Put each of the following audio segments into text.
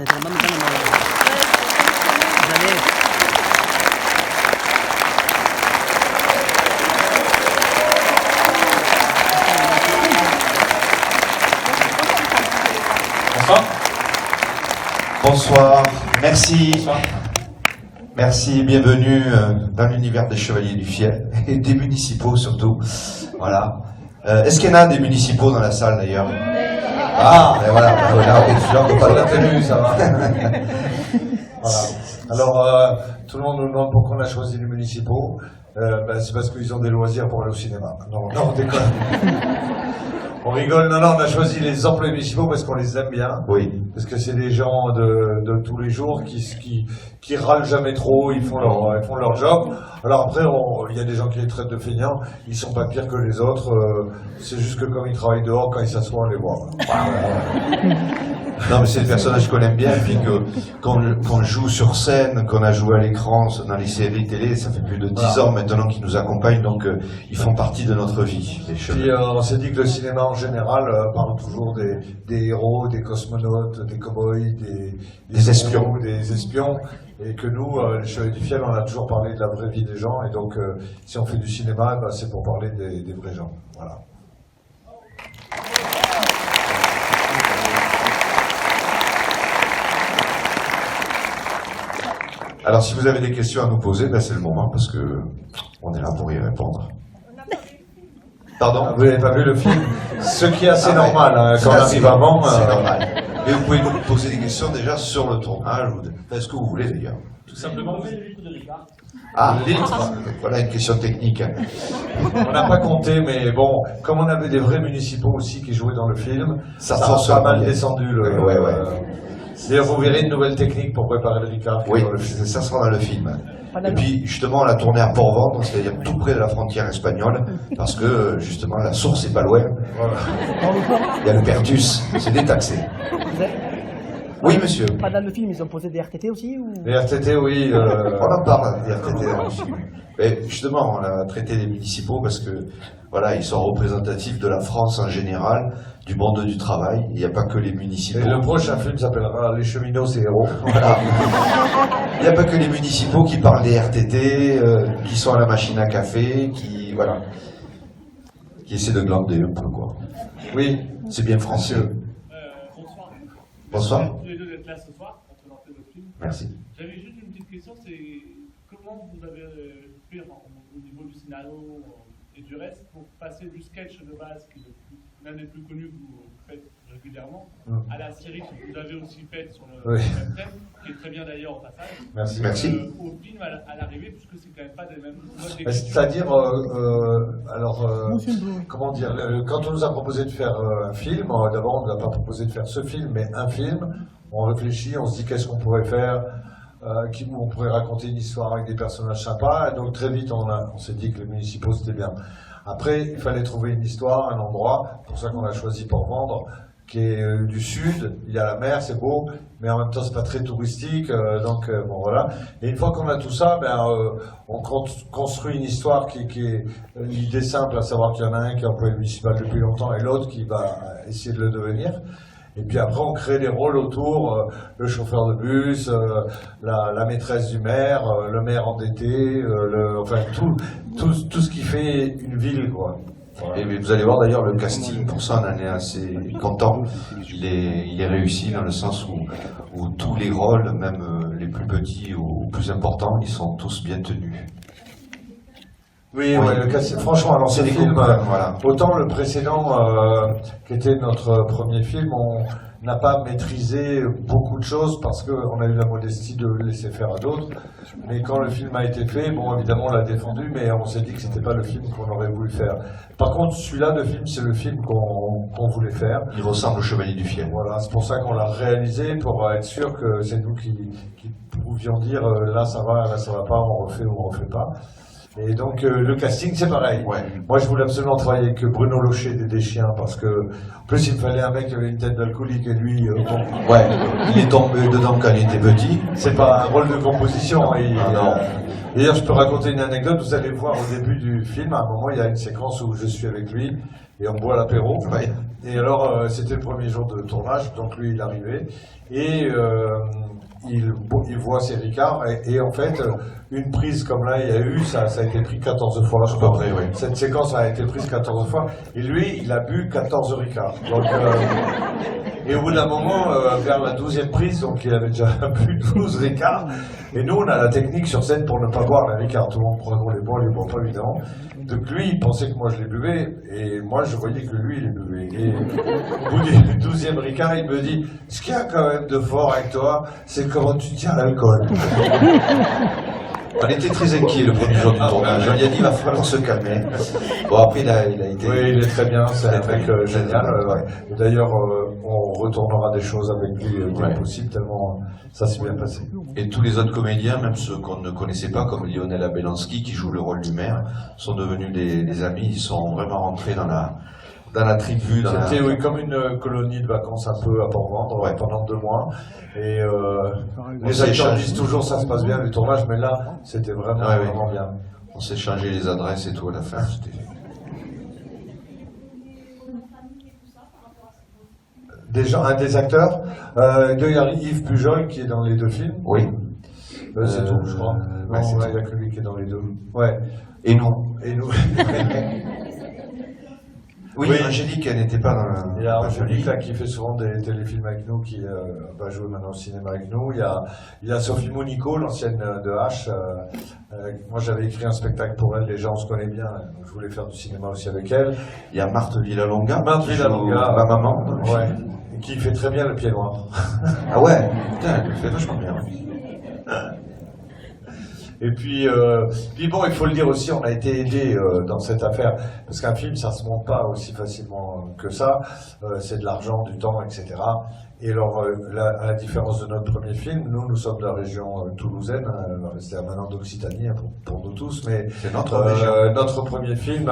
Bonsoir. Bonsoir, merci. Bonsoir. Merci, bienvenue dans l'univers des Chevaliers du Fiel et des municipaux surtout. Voilà. Est-ce qu'il y en a des municipaux dans la salle d'ailleurs? Ah, ben voilà, on peut pas la tenue, ça va. Voilà. Alors, tout le monde nous demande pourquoi on a choisi les municipaux. C'est parce qu'ils ont des loisirs pour aller au cinéma. Non, on déconne. On rigole. Non, on a choisi les employés municipaux parce qu'on les aime bien. Oui. Parce que c'est des gens de tous les jours qui râlent jamais trop, ils font leur job. Alors après, il y a des gens qui les traitent de feignants, ils sont pas pires que les autres. C'est juste que comme ils travaillent dehors, quand ils s'assoient, on les voit. Non, mais c'est des personnages qu'on aime bien, et puis qu'on joue sur scène, qu'on a joué à l'écran, dans les séries télé, ça fait plus de 10 ans maintenant qu'ils nous accompagnent, donc ils font partie de notre vie. Les Puis on s'est dit que le cinéma en général parle toujours des héros, des cosmonautes, des cow-boys, des espions, et que nous, les Chevaliers du Fiel, on a toujours parlé de la vraie vie des gens, et donc si on fait du cinéma, c'est pour parler des vrais gens. Voilà. Alors si vous avez des questions à nous poser, c'est le moment, parce que on est là pour y répondre. Pardon? Vous n'avez pas vu le film? Ce qui est assez normal, hein, quand on arrive avant. C'est normal. Et vous pouvez nous poser des questions déjà sur le tournage, ou ce que vous voulez d'ailleurs. Tout simplement. Ah, litre. Voilà une question technique. On n'a pas compté, mais bon, comme on avait des vrais municipaux aussi qui jouaient dans le film, ça a pas mal descendu. Ouais. D'ailleurs, vous verrez une nouvelle technique pour préparer le Ricard. Oui, ça sera dans le film. Et puis, justement, on l'a tourné à Port-Ventre, c'est-à-dire tout près de la frontière espagnole, parce que, justement, la source est pas loin. Voilà. Il y a le Pertus, c'est détaxé. Oui, monsieur. Pendant le film, ils ont posé des RTT aussi ou... Les RTT, oui. On en parle des RTT dans le film. Mais justement, on a traité les municipaux parce que, voilà, ils sont représentatifs de la France en général, du monde du travail. Il n'y a pas que les municipaux. Et le prochain film s'appellera Les cheminots, c'est héros. Voilà. Il n'y a pas que les municipaux qui parlent des RTT, qui sont à la machine à café, qui essaient de glander un peu, quoi. Oui. C'est bien français. Bonsoir. Bonsoir. Merci tous les deux d'être là ce soir pour présenter le film. Merci. J'avais juste une petite question, c'est comment vous avez fait au niveau du scénario et du reste pour passer du sketch de base, qui est l'un des plus connus que vous faites régulièrement, à la série que vous avez aussi faite sur le même thème, qui est très bien d'ailleurs au passage. Merci. Au film à l'arrivée, puisque c'est quand même pas des mêmes modes d'écriture. C'est-à-dire, comment dire, quand on nous a proposé de faire un film, d'abord on ne nous a pas proposé de faire ce film, mais un film, on réfléchit, on se dit qu'est-ce qu'on pourrait faire, on pourrait raconter une histoire avec des personnages sympas, et donc très vite on s'est dit que les municipaux c'était bien. Après, il fallait trouver une histoire, un endroit, pour ça qu'on a choisi Port-Ventre, qui est du sud, il y a la mer, c'est beau, mais en même temps c'est pas très touristique, donc bon voilà. Et une fois qu'on a tout ça, on construit une histoire qui est l'idée simple, à savoir qu'il y en a un qui est employé municipal depuis longtemps et l'autre qui va essayer de le devenir. Et puis après on crée des rôles autour, le chauffeur de bus, la maîtresse du maire, le maire endetté, enfin tout ce qui fait une ville, quoi. Voilà. Et vous allez voir d'ailleurs le casting, pour ça on en est assez content. Il est réussi dans le sens où tous les rôles, même les plus petits ou plus importants, ils sont tous bien tenus. Oui, le casting, franchement, alors c'est des films, voilà. Autant le précédent, qui était notre premier film, on n'a pas maîtrisé beaucoup de choses parce qu'on a eu la modestie de le laisser faire à d'autres. Mais quand le film a été fait, bon, évidemment, on l'a défendu, mais on s'est dit que c'était pas le film qu'on aurait voulu faire. Par contre, celui-là de film, c'est le film qu'on voulait faire. Il ressemble au Chevalier du Fiel. Voilà, c'est pour ça qu'on l'a réalisé, pour être sûr que c'est nous qui pouvions dire là ça va pas, on refait ou on refait pas. Et donc le casting c'est pareil. Ouais. Moi je voulais absolument travailler avec Bruno Locher des Chiens parce que en plus il me fallait un mec qui avait une tête d'alcoolique et lui bon. Ouais, il est tombé dedans quand il était petit. C'est pas un rôle de composition. Non. D'ailleurs je peux raconter une anecdote, vous allez voir au début du film, à un moment il y a une séquence où je suis avec lui et on boit l'apéro. Ouais. Et alors, c'était le premier jour de tournage, donc lui, il arrivait, et il voit ses Ricards, et en fait, une prise comme là, il y a eu, ça a été pris 14 fois, je crois. Après, oui. Cette séquence a été prise 14 fois, et lui, il a bu 14 Ricards. Donc, et au bout d'un moment, vers la 12e prise, donc il avait déjà bu 12 Ricards, et nous, on a la technique sur scène pour ne pas boire les Ricards. Tout le monde croit qu'on les boit, on les boit pas, évidemment. Donc lui, il pensait que moi je les buvais, et moi je voyais que lui, il les buvait. Et au bout du 12e Ricard, il me dit, ce qu'il y a quand même de fort avec toi, c'est comment tu tiens l'alcool. On était très inquiets le premier jour du tournage. On lui a dit, il va falloir se calmer. Bon, après, il a été... Oui, il est très bien, c'est un mec génial. Ouais. Et d'ailleurs, on retournera des choses avec lui dès Ouais. que possible, tellement ça s'est bien passé. Et tous les autres comédiens, même ceux qu'on ne connaissait pas, comme Lionel Abelansky, qui joue le rôle du maire, sont devenus des amis. Ils sont vraiment rentrés dans la tribu. C'était oui, comme une colonie de vacances un peu à Port-Vendre, Ouais. pendant 2 mois. Et On les s'est acteurs échangé. disent toujours ça se passe bien, le tournage, mais là, c'était vraiment, Ouais, oui. vraiment bien. On s'est changé les adresses et tout à la fin. C'était... Un des acteurs, il y a Yves Pujol qui est dans les 2 films. Oui. C'est tout, je crois. ouais, Non, c'est ouais, tout. il n'y a que lui qui est dans les 2. Ouais. Et nous. Et nous. Oui, Oui. Angélique, elle n'était pas dans la... Il y a Angélique là, qui fait souvent des téléfilms avec nous, qui va jouer maintenant au cinéma avec nous. Il y a Sophie Monico, l'ancienne de H. Moi, j'avais écrit un spectacle pour elle, déjà on se connaît bien. Je voulais faire du cinéma aussi avec elle. Il y a Marthe Villalonga. Marthe qui Villalonga, joue ma maman. dans le film. Ouais. Qui fait très bien le pied noir. Ah ouais, putain, elle le fait vachement bien. Et puis bon, il faut le dire aussi, on a été aidé dans cette affaire, parce qu'un film, ça se monte pas aussi facilement que ça. C'est de l'argent, du temps, etc. Et alors, à la différence de notre premier film, nous sommes de la région toulousaine, c'est maintenant d'Occitanie pour nous tous, mais C'est notre région. notre premier film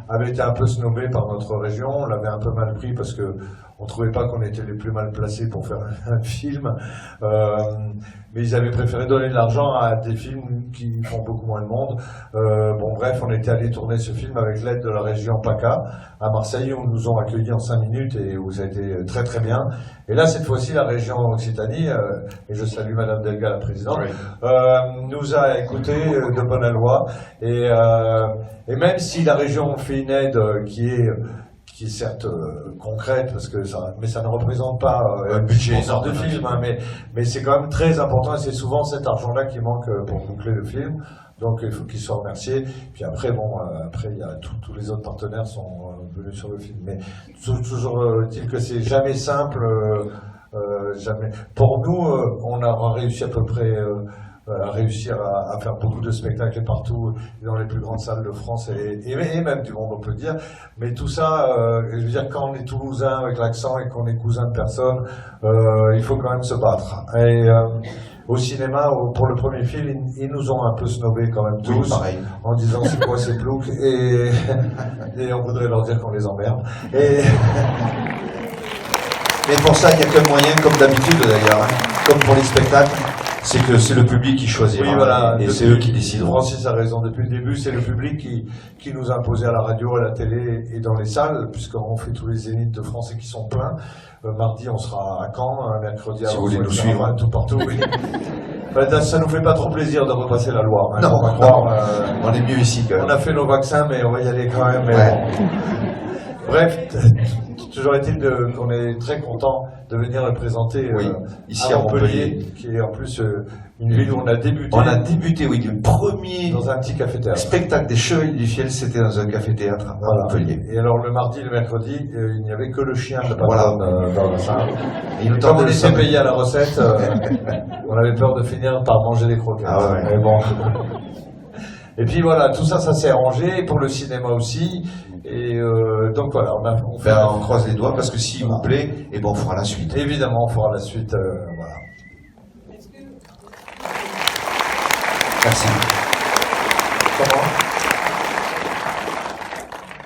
avait été un peu snobé par notre région, on l'avait un peu mal pris parce que on trouvait pas qu'on était les plus mal placés pour faire un film, mais ils avaient préféré donner de l'argent à des films qui font beaucoup moins de monde. Bon bref, on était allé tourner ce film avec l'aide de la région PACA à Marseille, où nous ont accueillis en 5 minutes et où ça a été très très bien. Et là, cette fois-ci, la région Occitanie, et je salue Madame Delga, la présidente, Oui. nous a écoutés de bonne aloi. Et même si la région fait une aide qui est certes concrète, parce que mais ça ne représente pas Un budget pour sorte de énorme, film, hein, mais c'est quand même très important, et c'est souvent cet argent-là qui manque pour boucler le film. Donc il faut qu'ils soient remerciés. Puis après, bon, après il y a tous les autres partenaires sont venus sur le film. Mais toujours dire que c'est jamais simple, jamais. Pour nous, on a réussi à peu près à réussir à faire beaucoup de spectacles partout, dans les plus grandes salles de France et même du monde, on peut dire. Mais tout ça, je veux dire, quand on est toulousain avec l'accent et qu'on est cousin de personne, il faut quand même se battre. Et au cinéma, pour le premier film, ils nous ont un peu snobés quand même tous, pareil. en disant c'est quoi ces ploucs, et on voudrait leur dire qu'on les emmerde. Mais pour ça, il n'y a qu'un moyen, comme d'habitude d'ailleurs, hein. Comme pour les spectacles, c'est que c'est le public qui choisira. Oui, voilà. Et c'est eux qui décideront. Francis a raison. Depuis le début, c'est le public qui nous a imposé à la radio, à la télé et dans les salles, puisqu'on fait tous les zéniths de France et qui sont pleins. Mardi, on sera à Caen, mercredi, Si vous voulez nous suivre. tout partout. Oui. Ça nous fait pas trop plaisir de repasser la Loire. Hein, Non, faut pas croire, on est mieux ici quand même. on a fait nos vaccins, mais on va y aller quand même. Mais Ouais. bon. Bref, toujours est-il qu'on est très content de venir le présenter Oui, ici à Montpellier. qui est en plus une ville où on a débuté. On a débuté, oui, le premier dans un petit café-théâtre. spectacle des Chevaliers du Fiel, c'était dans un café-théâtre à Voilà. Montpellier. Et alors le mardi et le mercredi, il n'y avait que le chien de la Voilà. patronne dans la salle. Et il nous Comme tendait on le était samedi. payé à la recette, on avait peur de finir par manger des croquettes. Ah ouais. Mais bon. Et puis voilà, tout ça, ça s'est arrangé pour le cinéma aussi. Et donc voilà, on fait. Ben, on croise les doigts parce que s'il vous plaît, et ben on fera la suite. Évidemment, on fera la suite. Voilà. Merci. Comment?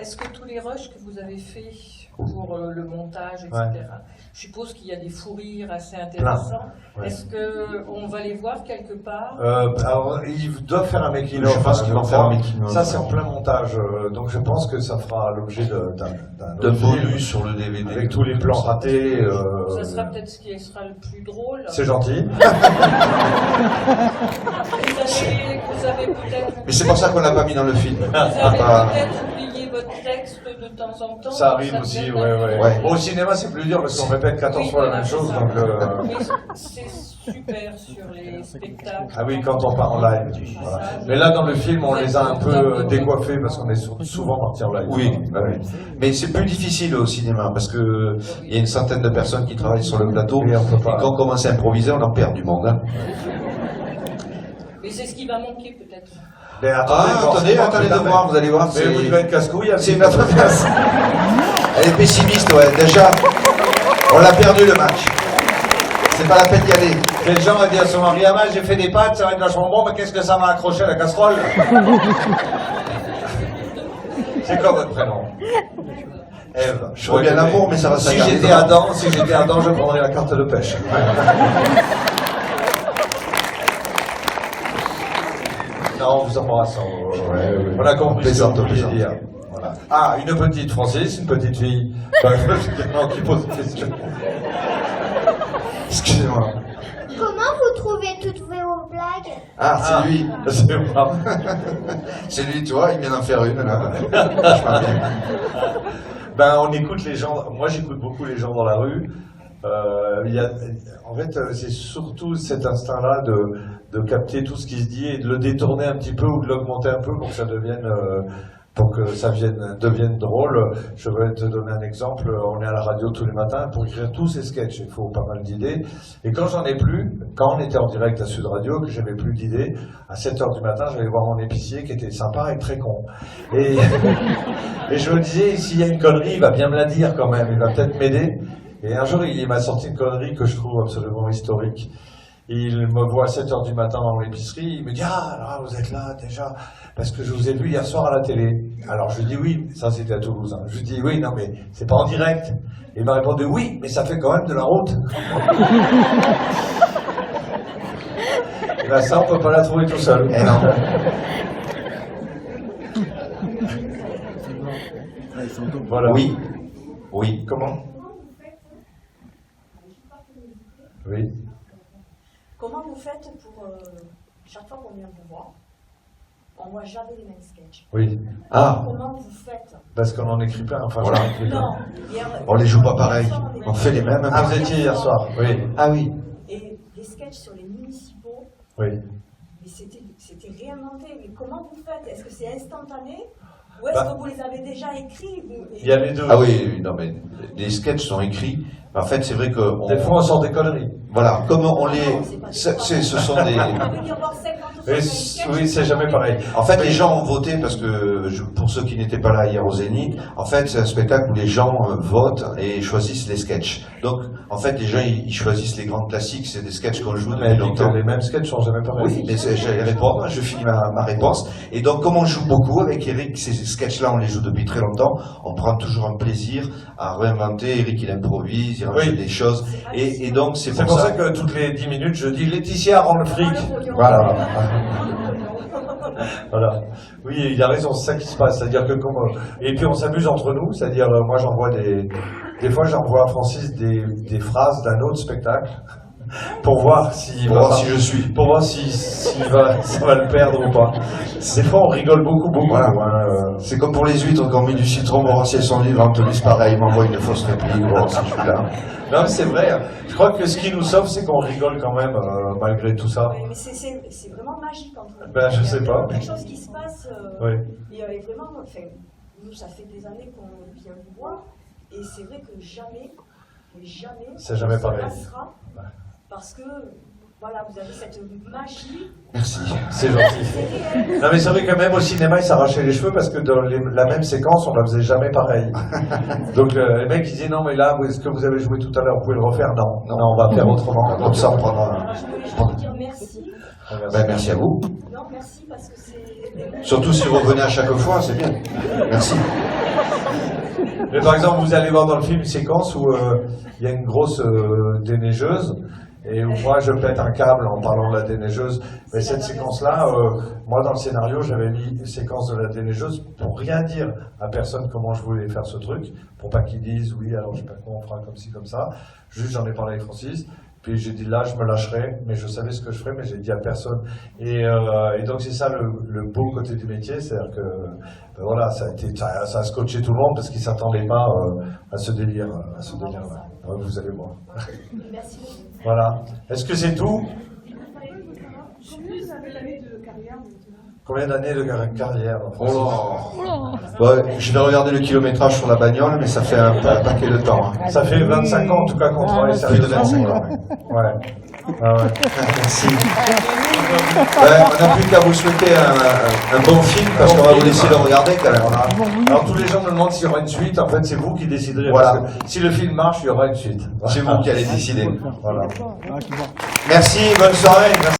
Est-ce que tous les rushs que vous avez faits pour le montage, etc. Je suppose qu'il y a des fous rires assez intéressants. Ouais. Est-ce qu'on va les voir quelque part? Alors, ils doivent faire un making-of. Je pense qu'ils vont faire un making-of. Ça, c'est en plein montage. Donc, je pense que ça fera l'objet d'un De film bonus sur le DVD. avec tous les plans ratés. Ça sera peut-être ce qui sera le plus drôle. C'est gentil. Vous avez peut-être... Mais c'est pour ça qu'on l'a pas mis dans le film. Vous avez peut-être oublié votre texte de temps en temps. Ça arrive aussi, ouais. Ouais. Bon, au cinéma, c'est plus dur parce qu'on répète 14 fois la même chose. Donc, Mais c'est super sur les spectacles. ah oui, quand on part en live. Voilà. Mais là, dans le film, on les a un peu décoiffés parce qu'on est souvent partis en live. Oui, bah oui. Mais c'est plus difficile au cinéma parce que il y a une centaine de personnes qui travaillent sur le plateau. Oui, on peut pas. Et quand on commence à improviser, on en perd du monde. Hein. Et c'est ce qui va manquer peut-être. Mais Attendez de voir, vous allez voir. Mais vous devez être casse-couille. C'est une autre place. Elle est pessimiste, ouais. Déjà, on l'a perdu le match. C'est pas la peine d'y aller. Quel genre a dit à son mari, ah ben, j'ai fait des pâtes, ça va être vachement bon, mais qu'est-ce que ça m'a accroché à la casserole? C'est quoi votre prénom? Ève. Je reviens l'amour, mais ça va Si s'agarder. j'étais Adam, je prendrais la carte de pêche. Non, on vous embrasse. On a compris ce que vous vouliez dire. Voilà. Ah, une petite Francis, une petite fille. Non, qui pose une question. Excusez-moi. Comment vous trouvez toutes vos blagues? Ah, c'est lui. C'est moi. C'est lui, tu vois, il vient d'en faire une, là. Je parle bien. Ben, on écoute les gens. Moi, j'écoute beaucoup les gens dans la rue. En fait, c'est surtout cet instinct-là de capter tout ce qui se dit et de le détourner un petit peu ou de l'augmenter un peu pour que ça devienne, devienne drôle. Je vais te donner un exemple. On est à la radio tous les matins pour écrire tous ces sketchs. Il faut pas mal d'idées. Et quand j'en ai plus, quand on était en direct à Sud Radio, que j'avais plus d'idées, à 7h du matin, j'allais voir mon épicier qui était sympa et très con. Et je me disais, s'il y a une connerie, il va bien me la dire quand même. Il va peut-être m'aider. Et un jour, il m'a sorti une connerie que je trouve absolument historique. Il me voit à 7h du matin dans l'épicerie, il me dit « Ah, là, vous êtes là déjà, parce que je vous ai vu hier soir à la télé. » Alors je lui dis « Oui, ça c'était à Toulouse. Hein. » Je lui dis « Oui, non mais c'est pas en direct. » Il m'a répondu « Oui, mais ça fait quand même de la route. » Et ben ça, on peut pas la trouver tout seul. Eh non. Voilà. Oui. Oui. Comment? Oui. Comment vous faites pour, chaque fois qu'on vient vous voir, on voit jamais les mêmes sketchs. Oui. Ah, Comment vous faites? Parce qu'on en écrit plein. Enfin, Voilà. j'en écris plein. Non, hier, on les joue pas pareil. On fait les mêmes. Ah, vous étiez hier soir. Oui. Ah oui. et les sketchs sur les municipaux, Oui. mais c'était réinventé. Mais comment vous faites? Est-ce que c'est instantané? Ou est-ce que vous les avez déjà écrits? Il y a les deux. Ah oui, non mais les sketchs sont écrits. En fait, c'est vrai que Des fois, on sort des conneries. voilà, comme on les, Non, c'est pas des ce sont des. On peut dire voir 50 ou 60 sketchs. Oui, c'est jamais pareil. En fait, les gens ont voté parce que, pour ceux qui n'étaient pas là hier au Zénith, en fait, c'est un spectacle où les gens votent et choisissent les sketchs. Donc, en fait, les gens, ils choisissent les grands classiques, c'est des sketchs qu'on joue Mais depuis longtemps. les mêmes sketchs sont jamais pareils. Oui, mais j'allais répondre, je finis ma réponse. Et donc, comme on joue beaucoup avec Eric, ces sketchs-là, on les joue depuis très longtemps, on prend toujours un plaisir à réinventer. Eric, il improvise, il rajoute des choses. Et donc, c'est C'est pour ça que toutes les 10 minutes, je dis Laetitia rend le fric. Voilà. Voilà. Oui, il a raison, c'est ça qui se passe. C'est-à-dire que et puis on s'amuse entre nous. C'est-à-dire, moi j'envoie des fois j'envoie à Francis des phrases d'un autre spectacle pour voir si je suis. pour voir si ça va le perdre ou pas. Des fois on rigole beaucoup. Voilà. Hein, C'est comme pour les huîtres, quand on met du citron, on si elles sont libres, Anthony, c'est pareil, il m'envoie une fausse réplique, voir si je suis là. Non, mais c'est vrai. Je crois que ce qui nous sauve, c'est qu'on rigole quand même, malgré tout ça. Oui, mais c'est vraiment magique entre nous. Ben, je sais pas. Il y a quelque chose qui se passe. Oui. Et vraiment, enfin, nous, ça fait des années qu'on vient vous voir. Et c'est vrai que jamais, C'est jamais ça pareil. passera. Parce que, voilà, vous avez cette magie. Merci. C'est gentil. Non mais c'est vrai que même au cinéma ils s'arrachaient les cheveux parce que dans la même séquence on la faisait jamais pareil. Donc les mecs ils disaient non mais là est-ce que vous avez joué tout à l'heure, vous pouvez le refaire? Non, on va faire autrement. Comme ça, on prendra. Alors, je voulais juste vous dire merci. Ben, merci à vous. Non, merci parce que c'est... Surtout si vous revenez à chaque fois, c'est bien. Merci. Mais par exemple, vous allez voir dans le film une séquence où il y a une grosse déneigeuse et où moi je pète un câble en parlant de la déneigeuse. Mais cette séquence-là, moi dans le scénario, j'avais mis une séquence de la déneigeuse pour rien dire à personne comment je voulais faire ce truc, pour pas qu'ils disent oui, alors je sais pas comment on fera comme ci, comme ça. Juste j'en ai parlé avec Francis. Puis j'ai dit là, je me lâcherai, mais je savais ce que je ferais, mais j'ai dit à personne. Et donc c'est ça le beau côté du métier, c'est-à-dire que ben voilà, ça a scotché tout le monde parce qu'ils s'attendaient pas à ce délire, Ouais, vous allez voir. Merci. Voilà. Est-ce que c'est tout? Combien d'années de carrière? Oh là. Ouais, je vais regarder le kilométrage sur la bagnole, mais ça fait un paquet de temps. Hein. Ça fait 25 ans en tout cas qu'on travaille Plus de sérieusement. 25 ans. Ouais. Ah ouais. Merci. On n'a plus qu'à vous souhaiter un bon film, parce qu'on va vous laisser le regarder quand même. Voilà. Alors tous les gens me demandent s'il y aura une suite, en fait c'est vous qui déciderez. Voilà. Parce que si le film marche, il y aura une suite. C'est vous qui allez décider. Voilà. Merci, bonne soirée. Merci.